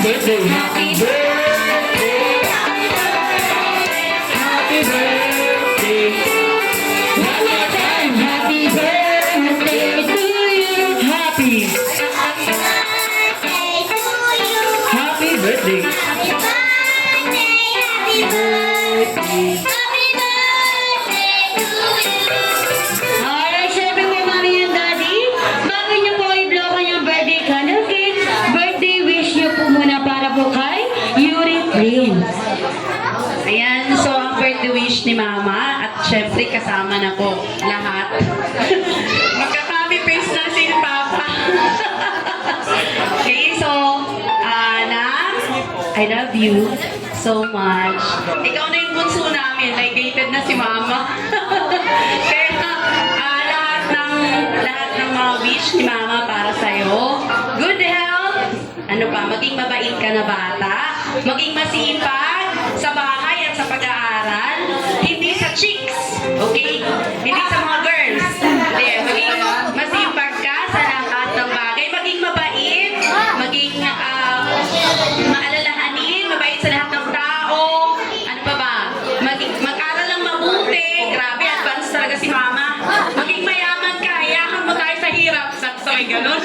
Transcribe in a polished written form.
birthday, happy birthday, happy birthday. One more time, happy birthday to you. Happy birthday. Alright, syempre po mami and daddy, bago niyo po i-blow kanyang birthday candle cake, birthday wish niyo po muna para po kay Yuri Prim. Ayan, so ang birthday wish ni Mama at syempre kasama na po lahat. Magka-copy paste na si Papa. Okay, so Ana, I love you so much. Ikaw na yung bunso namin, ligated na si Mama. Kaya lahat ng mga wish ni Mama para sa'yo. Good health. Ano pa, maging mabait ka na bata. Maging masipag sa bahay at sa pag-aaral. Hindi sa chicks. Okay? Hindi sa mga girls. Hindi. Maging masipag ka sa lahat ng bagay. Maging mabait. Maging maalalahanin. Mabait sa lahat ng tao. Ano pa ba? Mag-aral lang mabuti. Grabe, advance talaga si Mama. Maging mayaman ka. Hayakan mo tayo sa hirap. Sabay ganun.